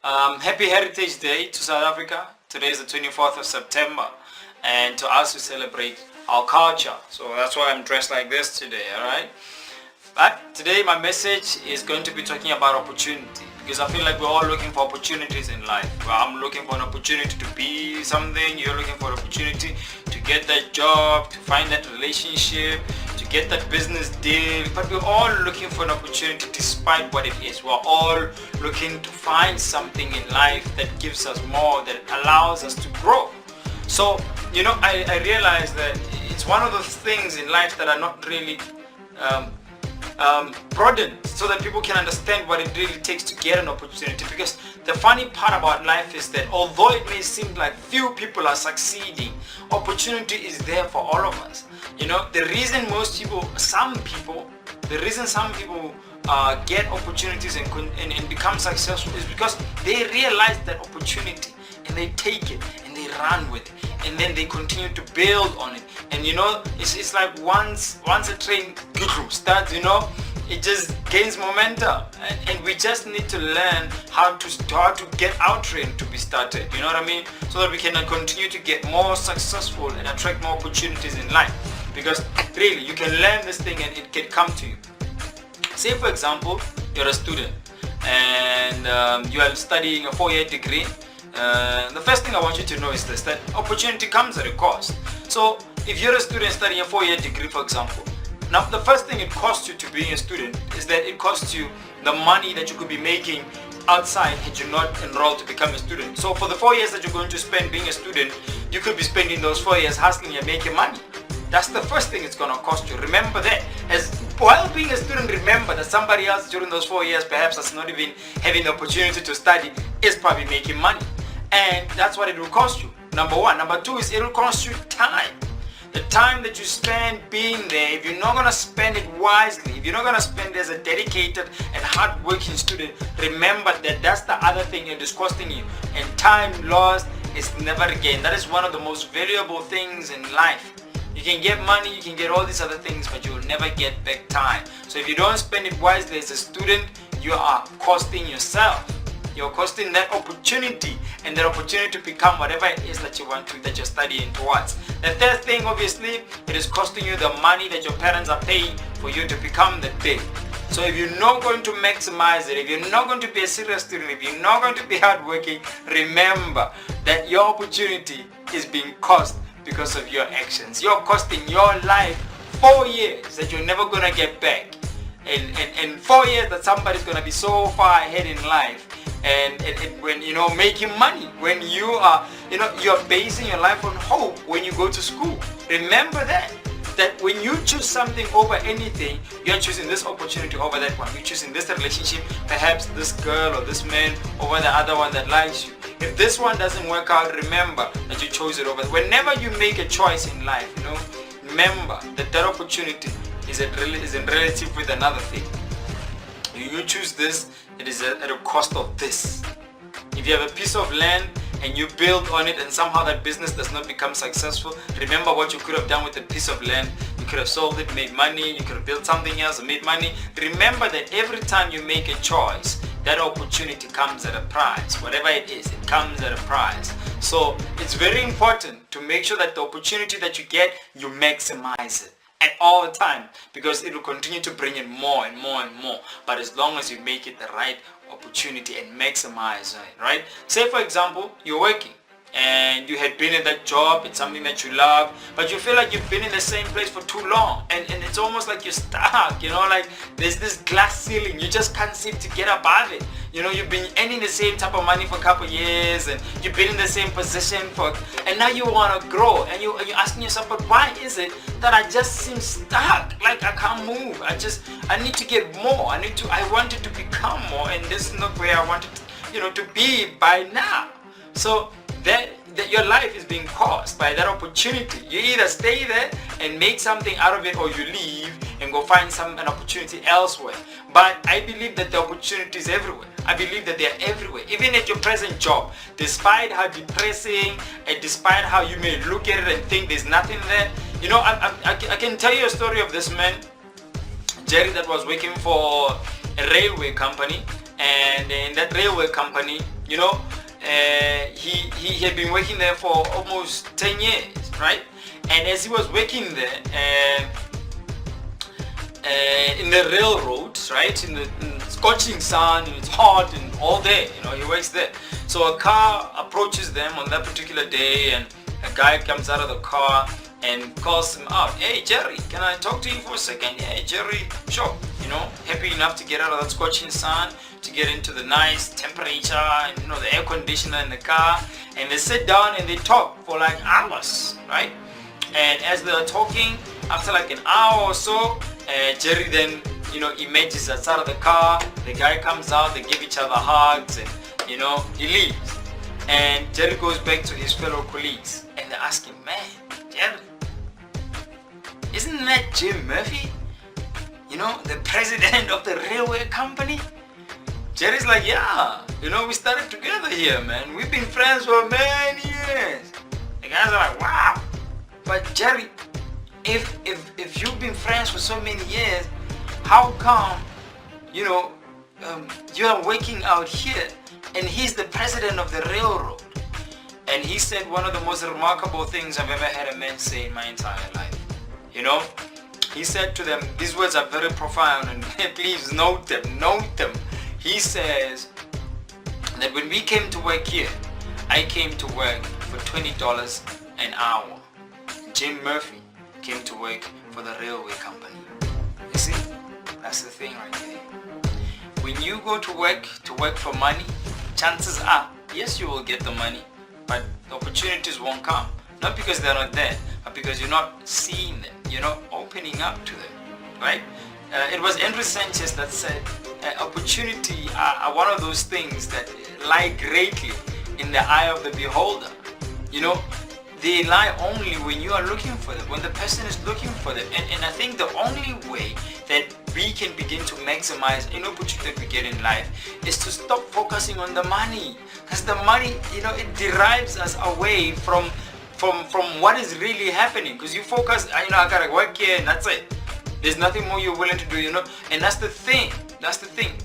Happy Heritage Day to South Africa. Today is the 24th of September, and to us we celebrate our culture. So that's why I'm dressed like this today, alright? But today my message is going to be talking about opportunity, because I feel like we're all looking for opportunities in life. Well, I'm looking for an opportunity to be something, you're looking for an opportunity to get that job, to find that relationship, to get that business deal. But we're all looking for an opportunity despite what it is. We're all looking to find something in life that gives us more, that allows us to grow. So, I realize that it's one of those things in life that are not really broadened so that people can understand what it really takes to get an opportunity. Because the funny part about life is that although it may seem like few people are succeeding, opportunity is there for all of us. The reason some people get opportunities and become successful is because they realize that opportunity and they take it and they run with it, and then they continue to build on it. And it's like once a train starts, it just gains momentum, and we just need to learn how to get our train to be started, you know what I mean, so that we can continue to get more successful and attract more opportunities in life. Because really, you can learn this thing and it can come to you. Say for example, you're a student and you are studying a 4-year degree. The first thing I want you to know is this, that opportunity comes at a cost. So if you're a student studying a 4-year degree, for example, now the first thing it costs you to being a student is that it costs you the money that you could be making outside had you not enrolled to become a student. So for the 4 years that you're going to spend being a student, you could be spending those 4 years hustling and making money. That's the first thing it's going to cost you. Remember that. As while being a student, remember that somebody else during those 4 years, perhaps that's not even having the opportunity to study, is probably making money. And that's what it will cost you. Number one. Number two is it will cost you time. The time that you spend being there, if you're not going to spend it wisely, if you're not going to spend it as a dedicated and hard-working student, remember that that's the other thing it is costing you. And time lost is never again. That is one of the most valuable things in life. You can get money, you can get all these other things, but you will never get back time. So if you don't spend it wisely as a student, you are costing yourself. You're costing that opportunity, and that opportunity to become whatever it is that you want to, that you're studying towards. The third thing, obviously, it is costing you the money that your parents are paying for you to become that thing. So if you're not going to maximize it, if you're not going to be a serious student, if you're not going to be hardworking, remember that your opportunity is being cost because of your actions. You're costing your life 4 years that you're never going to get back. And 4 years that somebody's going to be so far ahead in life. And when making money, when you're basing your life on hope when you go to school. Remember that when you choose something over anything, you're choosing this opportunity over that one. You're choosing this relationship, perhaps this girl or this man over the other one that likes you. If this one doesn't work out, remember that you chose it over. Whenever you make a choice in life, remember that opportunity is in relative with another thing. You choose this, it is at a cost of this. If you have a piece of land and you build on it and somehow that business does not become successful, remember what you could have done with the piece of land. You could have sold it, made money, you could have built something else and made money. Remember that every time you make a choice, that opportunity comes at a price. Whatever it is, it comes at a price. So it's very important to make sure that the opportunity that you get, you maximize it at all time, because it will continue to bring in more and more and more. But as long as you make it the right opportunity and maximize it, right? Say for example, you're working and you had been in that job, it's something that you love, but you feel like you've been in the same place for too long, and it's almost like you're stuck, like there's this glass ceiling, you just can't seem to get above it. You've been earning the same type of money for a couple of years, and you've been in the same position and now you want to grow, and you're asking yourself, but why is it that I just seem stuck? Like I can't move. I need to get more. I wanted to become more, and this is not where I wanted to be by now. So that your life is being caused by that opportunity. You either stay there and make something out of it, or you leave and go find an opportunity elsewhere. But I believe that the opportunity is everywhere. I believe that they are everywhere, even at your present job. Despite how depressing and despite how you may look at it and think there's nothing there, I can tell you a story of this man, Jerry, that was working for a railway company, and in that railway company, you know, he had been working there for almost 10 years, right? And as he was working there, in the railroads, right, in the scorching sun, and it's hot and all day, you know, he works there. So a car approaches them on that particular day, and a guy comes out of the car and calls him up. Hey Jerry, can I talk to you for a second? Yeah, Jerry, sure. You know, happy enough to get out of that scorching sun, to get into the nice temperature, and you know, the air conditioner in the car, and they sit down and they talk for like hours, right? And as they're talking, after like an hour or so, Jerry then, you know, emerges outside of the car. The guy comes out, they give each other hugs, and you know, he leaves. And Jerry goes back to his fellow colleagues, and they ask him, man, Jerry, isn't that Jim Murphy? You know, the president of the railway company? Jerry's like, yeah, you know, we started together here, man. We've been friends for many years. The guys are like, wow. But Jerry, if you've been friends for so many years, how come, you know, you are working out here and he's the president of the railroad? And he said one of the most remarkable things I've ever had a man say in my entire life. You know, he said to them, these words are very profound, and please note them. He says that when we came to work here, I came to work for $20 an hour. Jim Murphy came to work for the railway company. You see, that's the thing right there. When you go to work for money, chances are, yes, you will get the money, but the opportunities won't come. Not because they're not there, but because you're not seeing them. You're not opening up to them, right? It was Andrew Sanchez that said, opportunity are one of those things that lie greatly in the eye of the beholder. You know, they lie only when you are looking for them, when the person is looking for them. And I think the only way that we can begin to maximize any opportunity that we get in life is to stop focusing on the money. Because the money, you know, it derives us away from what is really happening. Because you focus, you know, I gotta work here and that's it. There's nothing more you're willing to do, you know. And that's the thing.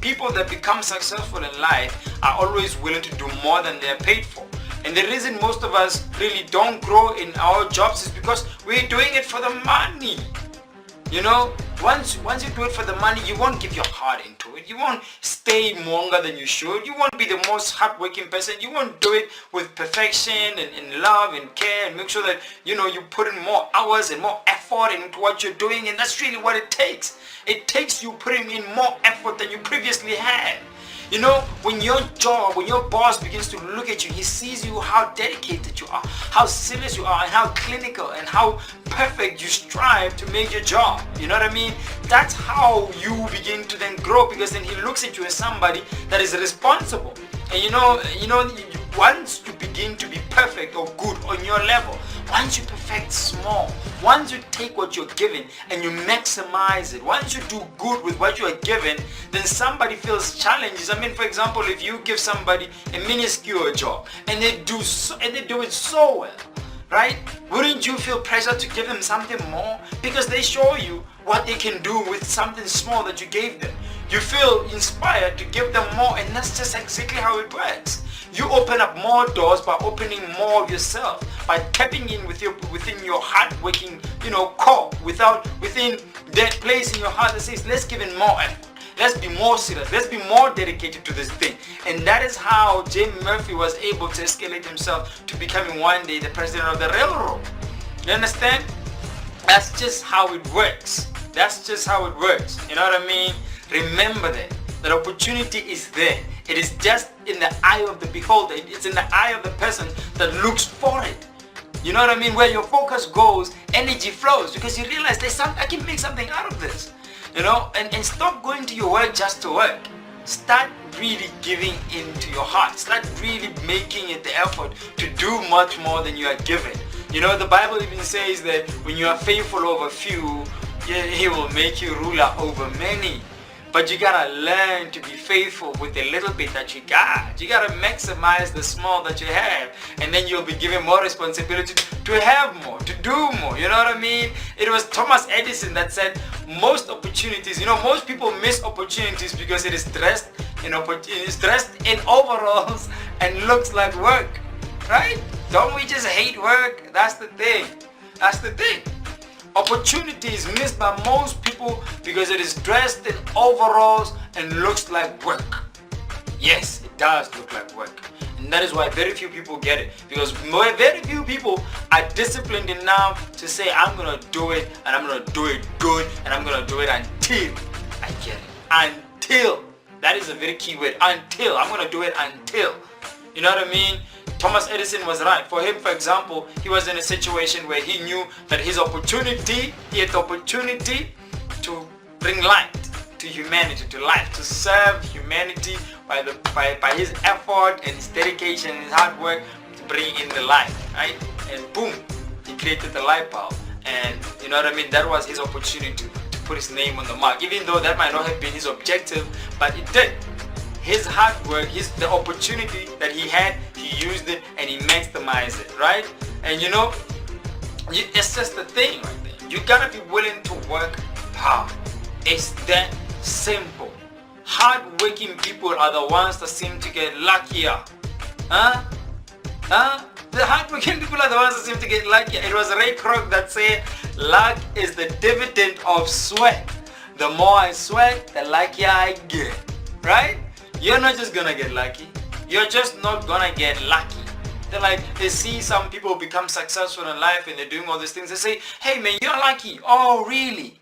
People that become successful in life are always willing to do more than they're paid for. And the reason most of us really don't grow in our jobs is because we're doing it for the money. You know, once you do it for the money, you won't give your heart into it. You won't stay longer than you should. You won't be the most hardworking person. You won't do it with perfection and love and care, and make sure that, you know, you put in more hours and more effort into what you're doing. And that's really what it takes. It takes you putting in more effort than you previously had. You know, when your boss begins to look at you, he sees you, how dedicated you are, how serious you are, and how clinical and how perfect you strive to make your job. You know what I mean? That's how you begin to then grow, because then he looks at you as somebody that is responsible. And you know, once you begin to be perfect or good on your level, once you perfect small, once you take what you're given and you maximize it, once you do good with what you are given, then somebody feels challenges. I mean, for example, if you give somebody a minuscule job and they do it so well, right? Wouldn't you feel pressure to give them something more? Because they show you what they can do with something small that you gave them. You feel inspired to give them more, and that's just exactly how it works. You open up more doors by opening more of yourself, by tapping in within your hard-working, you know, core, within that place in your heart that says, let's give in more effort. Let's be more serious. Let's be more dedicated to this thing. And that is how Jim Murphy was able to escalate himself to becoming one day the president of the railroad. You understand? That's just how it works. That's just how it works. You know what I mean? Remember that opportunity is there. It is just in the eye of the beholder. It's in the eye of the person that looks for it. You know what I mean? Where your focus goes, energy flows, because you realize I can make something out of this. You know, and stop going to your work just to work. Start really giving into your heart. Start really making it the effort to do much more than you are given. You know, the Bible even says that when you are faithful over few, He will make you ruler over many. But you gotta learn to be faithful with the little bit that you got. You gotta maximize the small that you have, and then you'll be given more responsibility to have more, to do more. You know what I mean? It was Thomas Edison that said most opportunities, you know, most people miss opportunities because it is dressed is dressed in overalls and looks like work, right? Don't we just hate work? That's the thing. That's the thing. Opportunity is missed by most people because it is dressed in overalls and looks like work. Yes, it does look like work. And that is why very few people get it. Because very few people are disciplined enough to say, I'm going to do it, and I'm going to do it good, and I'm going to do it until I get it. Until. That is a very key word. Until. I'm going to do it until. You know what I mean? Thomas Edison was right. For him, for example, he was in a situation where he knew that he had the opportunity to bring light to humanity, to life, to serve humanity by his effort and his dedication and his hard work to bring in the light, right? And boom, he created the light bulb. And you know what I mean? That was his opportunity to put his name on the mark, even though that might not have been his objective, but it did. His hard work, the opportunity that he had, he used it and he maximized it, right? And you know, it's just the thing right there. You gotta be willing to work hard. It's that simple. Hard-working people are the ones that seem to get luckier. The hard-working people are the ones that seem to get luckier. It was Ray Kroc that said, luck is the dividend of sweat. The more I sweat, the luckier I get, right? You're not just gonna get lucky. You're just not gonna get lucky. They see some people become successful in life and they're doing all these things. They say, hey man, you're lucky. Oh, really?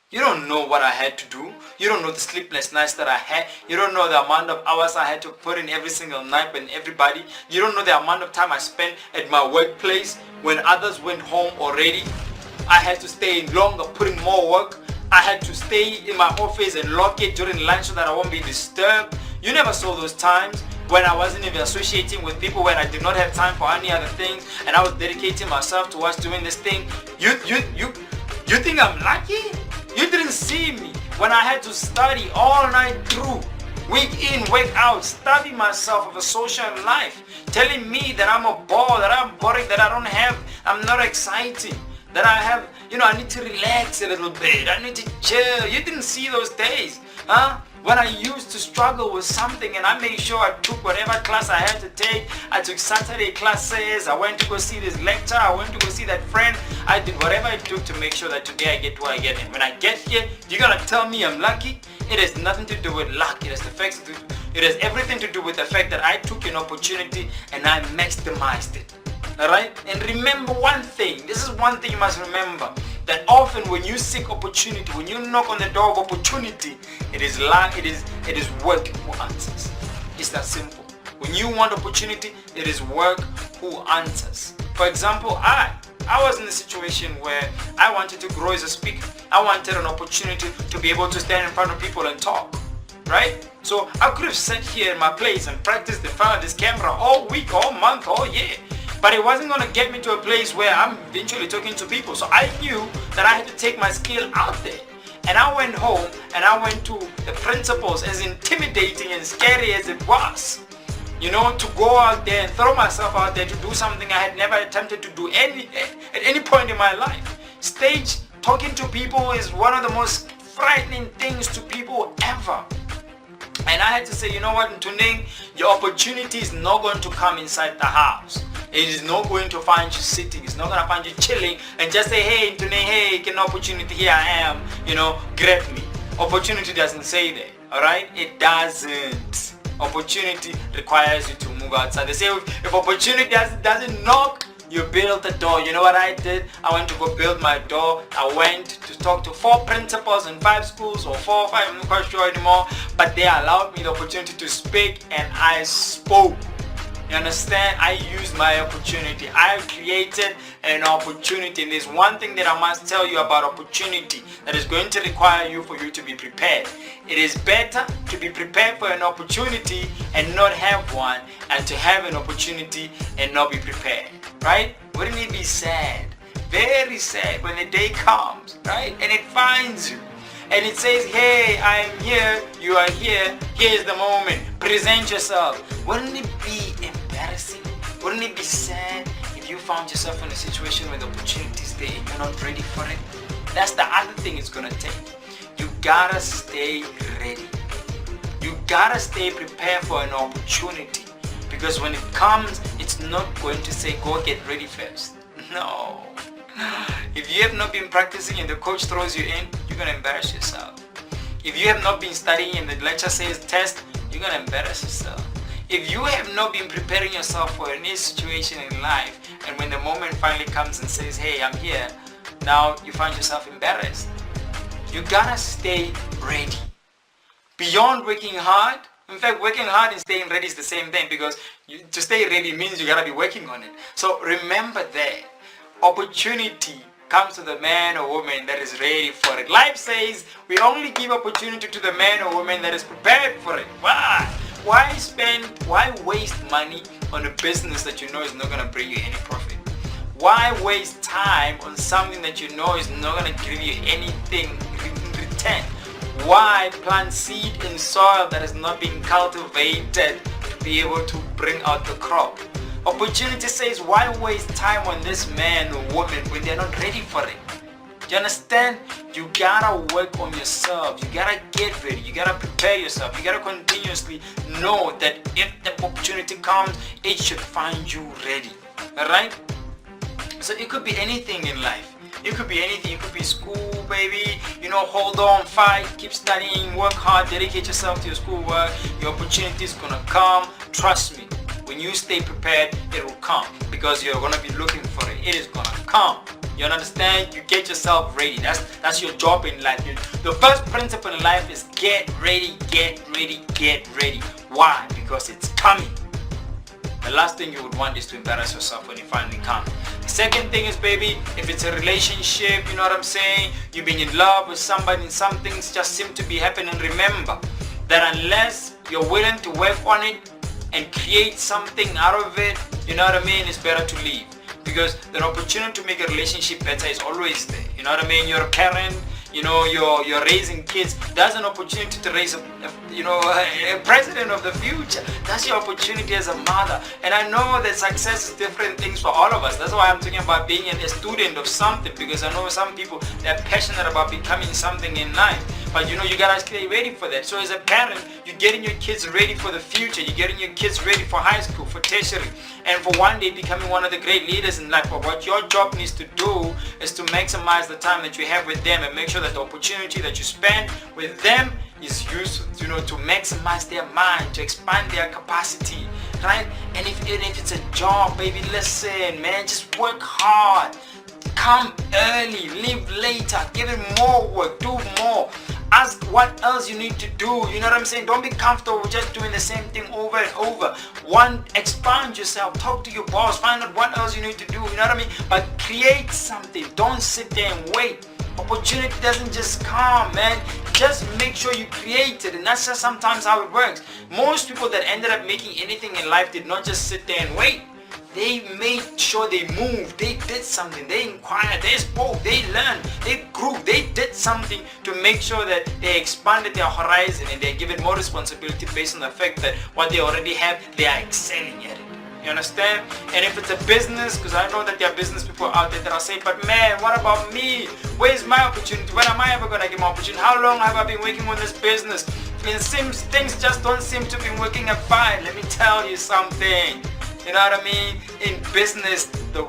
You don't know what I had to do. You don't know the sleepless nights that I had. You don't know the amount of hours I had to put in every single night with everybody. You don't know the amount of time I spent at my workplace when others went home already. I had to stay in longer, putting more work. I had to stay in my office and lock it during lunch so that I won't be disturbed. You never saw those times when I wasn't even associating with people, when I did not have time for any other things, and I was dedicating myself towards doing this thing. You think I'm lucky? You didn't see me when I had to study all night through, week in, week out, studying myself of a social life, telling me that I'm a bore, that I'm boring, that I'm not exciting, that I need to relax a little bit, I need to chill. You didn't see those days, huh? When I used to struggle with something and I made sure I took whatever class I had to take. I took Saturday classes, I went to go see this lecturer, I went to go see that friend. I did whatever it took to make sure that today I get to where I get. And when I get here, you're gonna tell me I'm lucky? It has nothing to do with luck. It has everything to do with the fact that I took an opportunity and I maximized it. Alright? And remember one thing. This is one thing you must remember. That often when you seek opportunity, when you knock on the door of opportunity, it is work who answers. It's that simple. When you want opportunity, it is work who answers. For example, I was in a situation where I wanted to grow as a speaker. I wanted an opportunity to be able to stand in front of people and talk. Right? So I could have sat here in my place and practiced in front of this camera all week, all month, all year. But it wasn't going to get me to a place where I'm eventually talking to people. So I knew that I had to take my skill out there. And I went home and I went to the principals, as intimidating and scary as it was, to go out there and throw myself out there to do something I had never attempted to do at any point in my life. Stage talking to people is one of the most frightening things to people ever. And I had to say, you know what, Ntuneng, your opportunity is not going to come inside the house. It is not going to find you sitting. It's not going to find you chilling and just say, hey, Ntuneng, hey, get an opportunity, here I am, grab me. Opportunity doesn't say that, alright? It doesn't. Opportunity requires you to move outside. They say if opportunity doesn't knock, you build the door. You know what I did? I went to go build my door. I went to talk to 4 principals in 5 schools, or 4 or 5, I'm not quite sure anymore. But they allowed me the opportunity to speak, and I spoke. You understand? I used my opportunity. I created an opportunity. And there's one thing that I must tell you about opportunity that is going to require you for you to be prepared. It is better to be prepared for an opportunity and not have one, and to have an opportunity and not be prepared. Right? Wouldn't it be sad? Very sad when the day comes, right? And it finds you. And it says, hey, I am here, you are here, here's the moment, present yourself. Wouldn't it be embarrassing? Wouldn't it be sad if you found yourself in a situation where the opportunity is there and you're not ready for it? That's the other thing it's going to take. You gotta stay ready. You gotta stay prepared for an opportunity, because when it comes, it's not going to say go get ready first. No. If you have not been practicing and the coach throws you in, you're gonna embarrass yourself. If you have not been studying and the lecture says test, you're gonna embarrass yourself. If you have not been preparing yourself for any situation in life, and when the moment finally comes and says, hey, I'm here, now you find yourself embarrassed. You gotta stay ready. Beyond working hard, in fact, working hard and staying ready is the same thing, because to stay ready means you gotta be working on it. So remember that opportunity comes to the man or woman that is ready for it. Life says we only give opportunity to the man or woman that is prepared for it. Why? Why waste money on a business that you know is not going to bring you any profit? Why waste time on something that you know is not going to give you anything in return? Why plant seed in soil that has not been cultivated to be able to bring out the crop? Opportunity says, why waste time on this man or woman when they're not ready for it? Do you understand? You gotta work on yourself. You gotta get ready. You gotta prepare yourself. You gotta continuously know that if the opportunity comes, it should find you ready. Alright? So it could be anything in life. It could be anything. It could be school, baby. Hold on, fight, keep studying, work hard, dedicate yourself to your schoolwork. Your opportunity is gonna come. Trust me. When you stay prepared, it will come, because you're going to be looking for it. It is going to come. You understand? You get yourself ready. That's your job in life. The first principle in life is get ready, get ready, get ready. Why? Because it's coming. The last thing you would want is to embarrass yourself when it finally comes. The second thing is, baby, if it's a relationship, you know what I'm saying? You've been in love with somebody and some things just seem to be happening. Remember that unless you're willing to work on it and create something out of it, you know what I mean, it's better to leave, because the opportunity to make a relationship better is always there. You know what I mean? You're a parent, you're raising kids. That's an opportunity to raise a president of the future. That's your opportunity as a mother. And I know that success is different things for all of us. That's why I'm talking about being a student of something, because I know some people, they're passionate about becoming something in life. But you gotta stay ready for that. So as a parent, you're getting your kids ready for the future. You're getting your kids ready for high school, for tertiary, and for one day becoming one of the great leaders in life. But what your job needs to do is to maximize the time that you have with them, and make sure that the opportunity that you spend with them is used, to maximize their mind, to expand their capacity, right? And if it's a job, baby, listen, man, just work hard. Come early, leave later, give it more work, do more. Ask what else you need to do. You know what I'm saying? Don't be comfortable with just doing the same thing over and over. Expand yourself, talk to your boss, find out what else you need to do. You know what I mean? But create something. Don't sit there and wait. Opportunity doesn't just come, man. Just make sure you create it, and that's just sometimes how it works. Most people that ended up making anything in life did not just sit there and wait. They made sure they moved, they did something, they inquired, they spoke, they learned, they grew, they did something to make sure that they expanded their horizon, and they're given more responsibility based on the fact that what they already have, they are excelling at it. You understand? And if it's a business, because I know that there are business people out there that are saying, but man, what about me? Where's my opportunity? When am I ever going to get my opportunity? How long have I been working on this business? It seems things just don't seem to be working out fine. Let me tell you something. You know what I mean? In business, the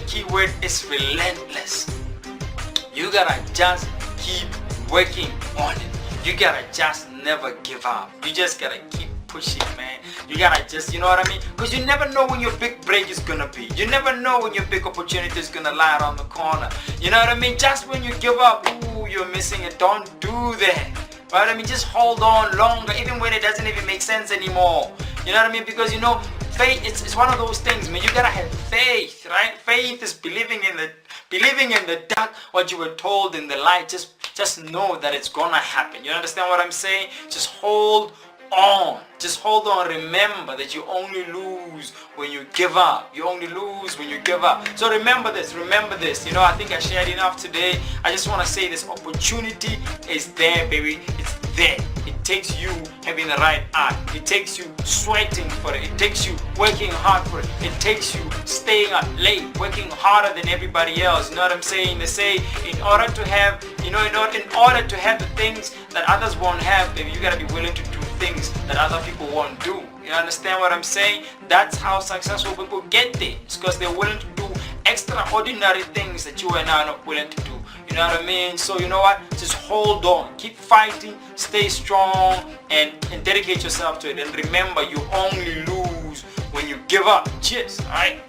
key word is relentless. You gotta just keep working on it. You gotta just never give up. You just gotta keep pushing, man. You gotta just, you know what I mean? Because you never know when your big break is gonna be. You never know when your big opportunity is gonna lie around the corner. You know what I mean? Just when you give up, ooh, you're missing it. Don't do that. Right? I mean, just hold on longer, even when it doesn't even make sense anymore. You know what I mean? Because faith, it's one of those things, man. You gotta have faith, right? Faith is believing in the dark, what you were told in the light. Just know that it's gonna happen. You understand what I'm saying? Just hold on. Just hold on. Remember that you only lose when you give up. You only lose when you give up. So remember this. Remember this. I think I shared enough today. I just want to say this opportunity is there, baby. It's there. It takes you having the right eye. It takes you sweating for it. It takes you working hard for it. It takes you staying up late, working harder than everybody else. You know what I'm saying? They say in order to have the things that others won't have, baby, you gotta be willing to do things that other people won't do. You understand what I'm saying? That's how successful people get there. It's because they're willing to do extraordinary things that you and I are not willing to do. You know what I mean? So you know what? Just hold on. Keep fighting. Stay strong and dedicate yourself to it. And remember, you only lose when you give up. Cheers. Alright?